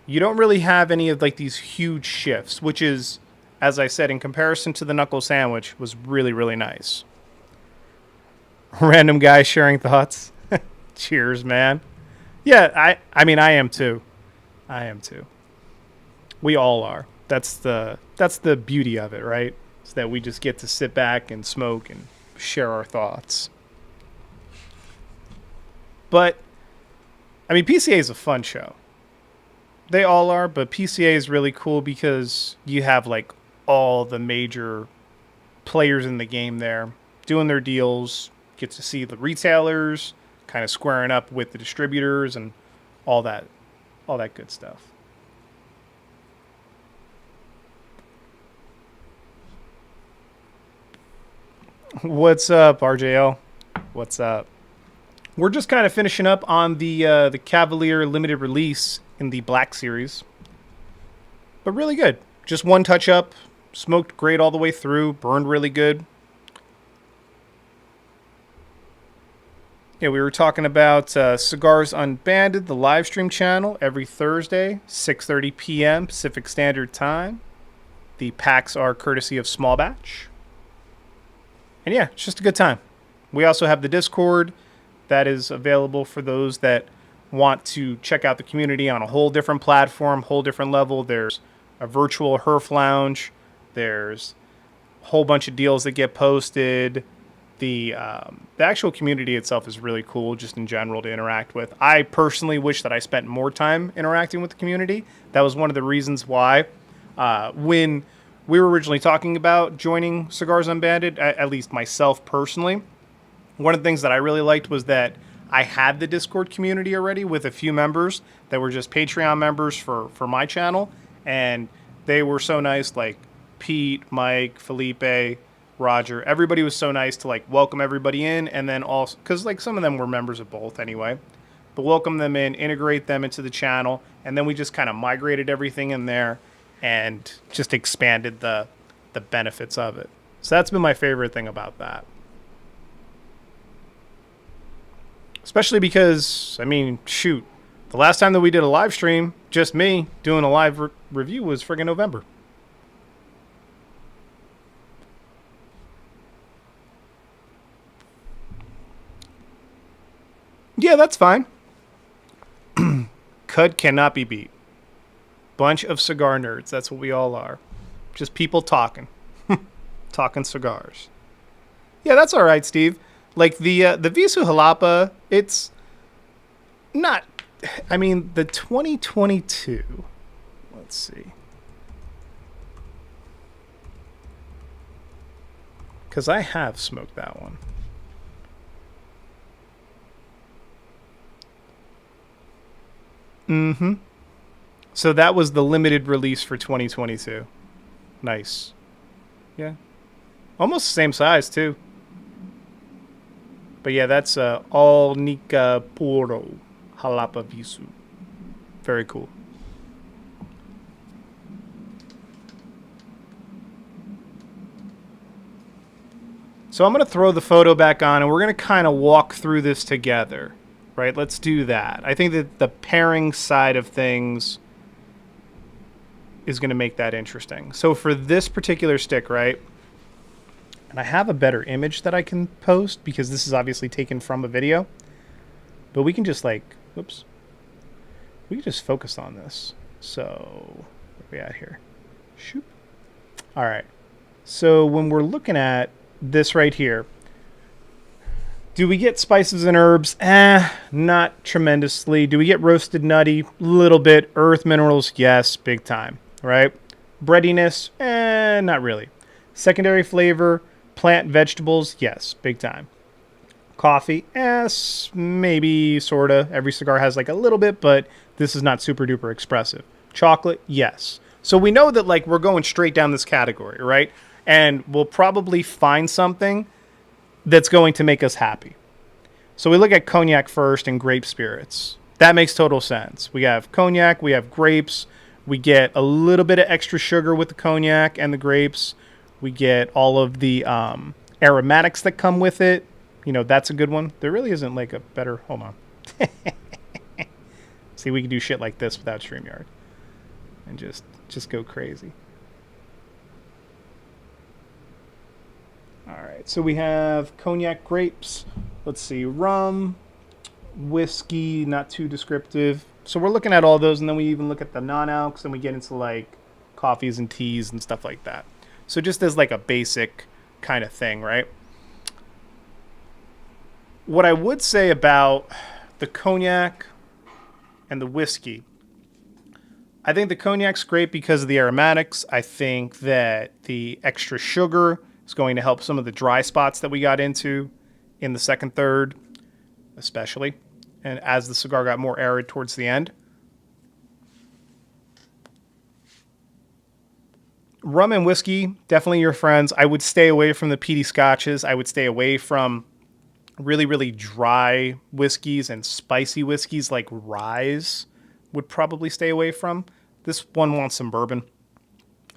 You don't really have any of like these huge shifts, which is, as I said, in comparison to the knuckle sandwich, was really, really nice. Random guy sharing thoughts. Cheers, man. Yeah, I mean I am too. I am too. We all are. That's the beauty of it, right? Is that we just get to sit back and smoke and share our thoughts. But I mean, PCA is a fun show. They all are, but PCA is really cool because you have like all the major players in the game there doing their deals. Get to see the retailers kind of squaring up with the distributors and all that good stuff. What's up, RJL? What's up? We're just kind of finishing up on the Cavalier limited release in the Black series, but really good. Just one touch up, smoked great all the way through, burned really good. Yeah, we were talking about Cigars Unbanded, the live stream channel, every Thursday, 6:30 p.m. Pacific Standard Time. The packs are courtesy of Small Batch. And yeah, it's just a good time. We also have the Discord that is available for those that want to check out the community on a whole different platform, whole different level. There's a virtual Herf Lounge. There's a whole bunch of deals that get posted. The actual community itself is really cool just in general to interact with. I personally wish that I spent more time interacting with the community. That was one of the reasons why when we were originally talking about joining Cigars Unbanded, at least myself personally, one of the things that I really liked was that I had the Discord community already with a few members that were just Patreon members for my channel, and they were so nice, like Pete, Mike, Felipe, Roger. Everybody was so nice to like welcome everybody in, and then also because like some of them were members of both anyway, but welcome them in, integrate them into the channel, and then we just kind of migrated everything in there and just expanded the benefits of it. So that's been my favorite thing about that. Especially because, I mean, shoot, the last time that we did a live stream, just me doing a live review was friggin' November. Yeah, that's fine. Cud cannot be beat. Bunch of cigar nerds. That's what we all are. Just people talking. Talking cigars. Yeah, that's all right, Steve. Like the Visu Jalapa, it's not... I mean, the 2022... Let's see. Because I have smoked that one. Mm-hmm. So that was the limited release for 2022. Nice. Yeah. Almost the same size, too. But yeah, that's all Nica Puro Jalapa Visu. Very cool. So I'm going to throw the photo back on, and we're going to kind of walk through this together. Right? Let's do that. I think that the pairing side of things is going to make that interesting. So for this particular stick, right? And I have a better image that I can post because this is obviously taken from a video. But we can just like, whoops. We can just focus on this. So, where are we at here? Shoop. All right. So when we're looking at this right here, Do we get spices and herbs? Not tremendously. Do we get roasted nutty? Little bit. Earth minerals? Yes, big time, right? Breadiness? Not really. Secondary flavor? Plant vegetables? Yes, big time. Coffee? Yes, maybe, sorta. Every cigar has like a little bit, but this is not super duper expressive. Chocolate? Yes. So we know that like we're going straight down this category, right? And we'll probably find something that's going to make us happy. So we look at cognac first and grape spirits. That makes total sense. We have cognac, we have grapes, we get a little bit of extra sugar with the cognac and the grapes. We get all of the aromatics that come with it. You know, that's a good one. There really isn't like a better... Hold on. See, we can do shit like this without StreamYard. And just go crazy. All right, so we have cognac, grapes. Let's see, rum, whiskey, not too descriptive. So we're looking at all those, and then we even look at the non-alcs, and we get into like coffees and teas and stuff like that. So just as like a basic kind of thing, right? What I would say about the cognac and the whiskey, I think the cognac's great because of the aromatics. I think that the extra sugar is going to help some of the dry spots that we got into in the second third, especially. And as the cigar got more arid towards the end. Rum and whiskey, definitely your friends. I would stay away from the peaty scotches. I would stay away from really, really dry whiskeys and spicy whiskeys like ryes would probably stay away from. This one wants some bourbon.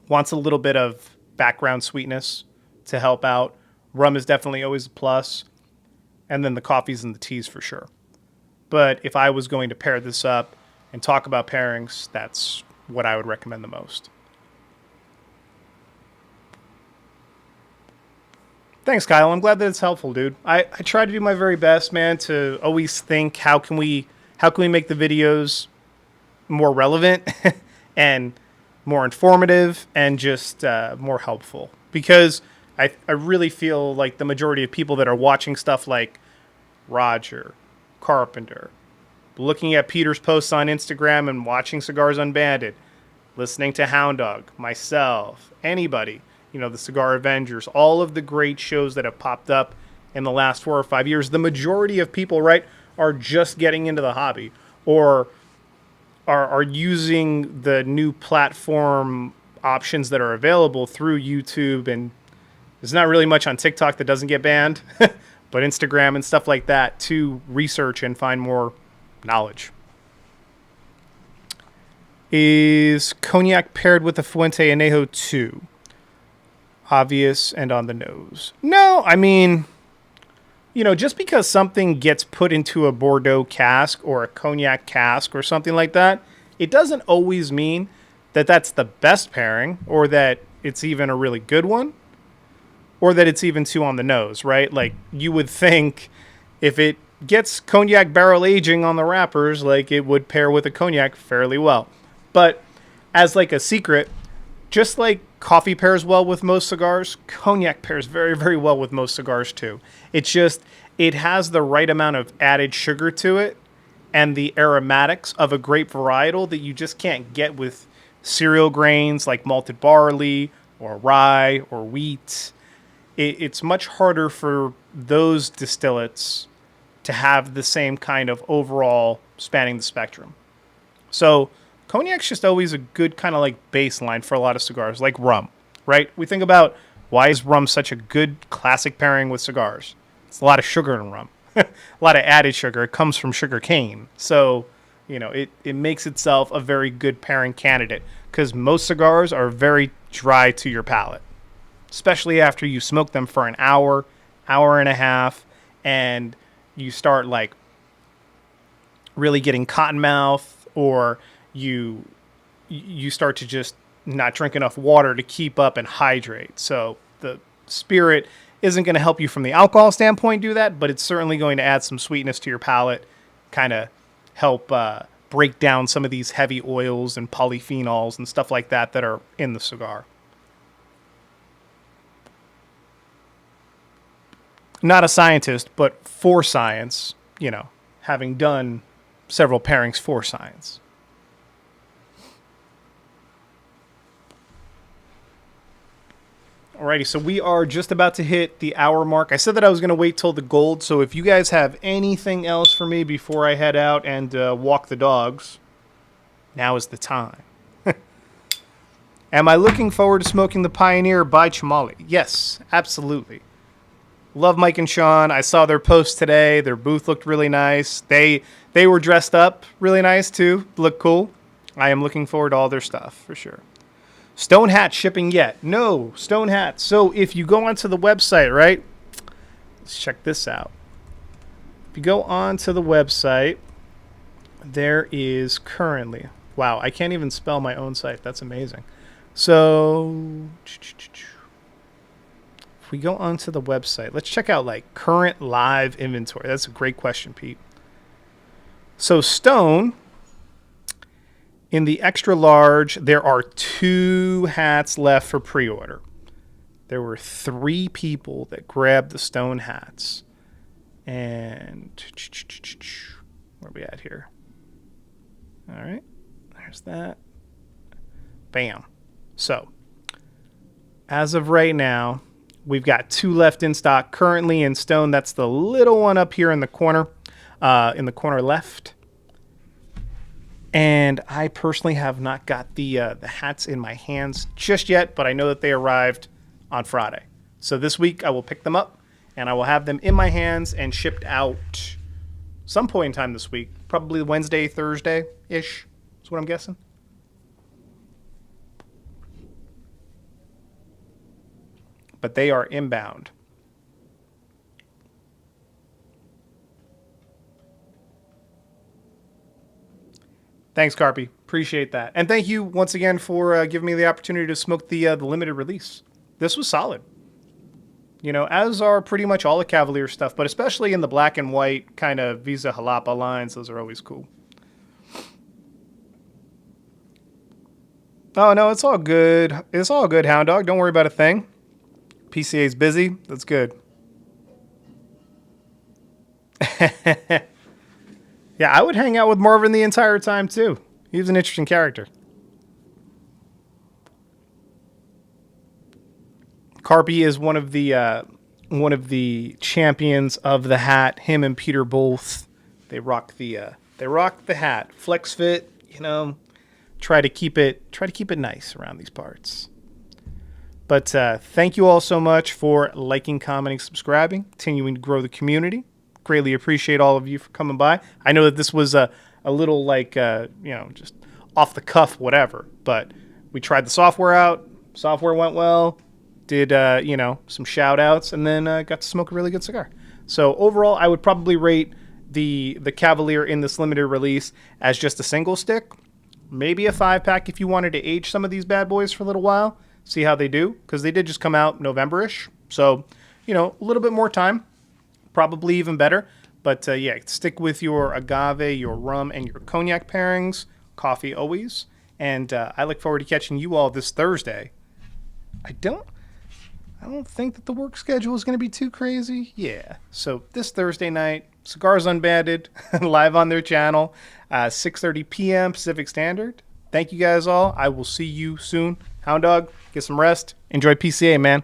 Wants a little bit of background sweetness to help out. Rum is definitely always a plus. And then the coffees and the teas for sure. But if I was going to pair this up and talk about pairings, that's what I would recommend the most. Thanks, Kyle. I'm glad that it's helpful, dude. I try to do my very best, man, to always think how can we make the videos more relevant and more informative and just more helpful. Because I really feel like the majority of people that are watching stuff like Roger, Carpenter, looking at Peter's posts on Instagram and watching Cigars Unbanded, listening to Hound Dog, myself, anybody, you know, the Cigar Avengers, all of the great shows that have popped up in the last 4 or 5 years, the majority of people, right, are just getting into the hobby or are using the new platform options that are available through YouTube, and there's not really much on TikTok that doesn't get banned, but Instagram and stuff like that to research and find more knowledge. Is cognac paired with a Fuente Añejo 2? Obvious and on the nose. No, I mean, you know, just because something gets put into a Bordeaux cask or a cognac cask or something like that, it doesn't always mean that that's the best pairing or that it's even a really good one or that it's even too on the nose, right? Like, you would think if it gets cognac barrel aging on the wrappers, like, it would pair with a cognac fairly well. But as like a secret, just like coffee pairs well with most cigars, cognac pairs very, very well with most cigars too. It's just, it has the right amount of added sugar to it and the aromatics of a grape varietal that you just can't get with cereal grains like malted barley or rye or wheat. It's much harder for those distillates to have the same kind of overall spanning the spectrum. So cognac's just always a good kind of like baseline for a lot of cigars, like rum, right? We think about why is rum such a good classic pairing with cigars? It's a lot of sugar in rum, a lot of added sugar. It comes from sugar cane. So, you know, it makes itself a very good pairing candidate because most cigars are very dry to your palate, especially after you smoke them for an hour, hour and a half, and you start like really getting cotton mouth, or you start to just not drink enough water to keep up and hydrate. So the spirit isn't going to help you from the alcohol standpoint do that, but it's certainly going to add some sweetness to your palate, kind of help break down some of these heavy oils and polyphenols and stuff like that that are in the cigar. not a scientist, but for science, you know, having done several pairings for science. Alrighty, so we are just about to hit the hour mark. I said that I was going to wait till the gold, so if you guys have anything else for me before I head out and walk the dogs, now is the time. Am I looking forward to smoking the Pioneer by Chamali? Yes, absolutely. Love Mike and Sean. I saw their post today. Their booth looked really nice. They were dressed up really nice too. Looked cool. I am looking forward to all their stuff for sure. Stone hat shipping yet? No, Stone hat. So if you go onto the website, right? Let's check this out. If you go onto the website, there is currently... Wow, I can't even spell my own site. That's amazing. So if we go onto the website, let's check out like current live inventory. That's a great question, Pete. So Stone... In the extra large, there are 2 hats left for pre-order. There were 3 people that grabbed the Stone hats. And where are we at here? All right, there's that. Bam. So, as of right now, we've got 2 left in stock currently in Stone. That's the little one up here in the corner left. And I personally have not got the hats in my hands just yet, but I know that they arrived on Friday. So this week I will pick them up, and I will have them in my hands and shipped out some point in time this week. Probably Wednesday, Thursday-ish is what I'm guessing. But they are inbound. Thanks, Carpy. Appreciate that. And thank you once again for giving me the opportunity to smoke the limited release. This was solid. You know, as are pretty much all the Cavalier stuff, but especially in the black and white kind of Visa Jalapa lines. Those are always cool. Oh, no, it's all good. It's all good, Hound Dog. Don't worry about a thing. PCA's busy. That's good. Yeah, I would hang out with Marvin the entire time, too. He was an interesting character. Carpy is one of the champions of the hat. Him and Peter both. They rock the hat. Flex fit, you know. Try to keep it nice around these parts. But thank you all so much for liking, commenting, subscribing, continuing to grow the community. Greatly appreciate all of you for coming by. I know that this was a little like, just off the cuff, whatever. But we tried the software out. Software went well. Did, some shout outs. And then got to smoke a really good cigar. So overall, I would probably rate the Cavalier in this limited release as just a single stick. Maybe a 5-pack if you wanted to age some of these bad boys for a little while. See how they do. Because they did just come out November-ish. So, a little bit more time. Probably even better. But, stick with your agave, your rum, and your cognac pairings. Coffee always. And I look forward to catching you all this Thursday. I don't think that the work schedule is going to be too crazy. Yeah. So this Thursday night, Cigars Unbanded, live on their channel, 6:30 p.m. Pacific Standard. Thank you guys all. I will see you soon. Hound Dog, get some rest. Enjoy PCA, man.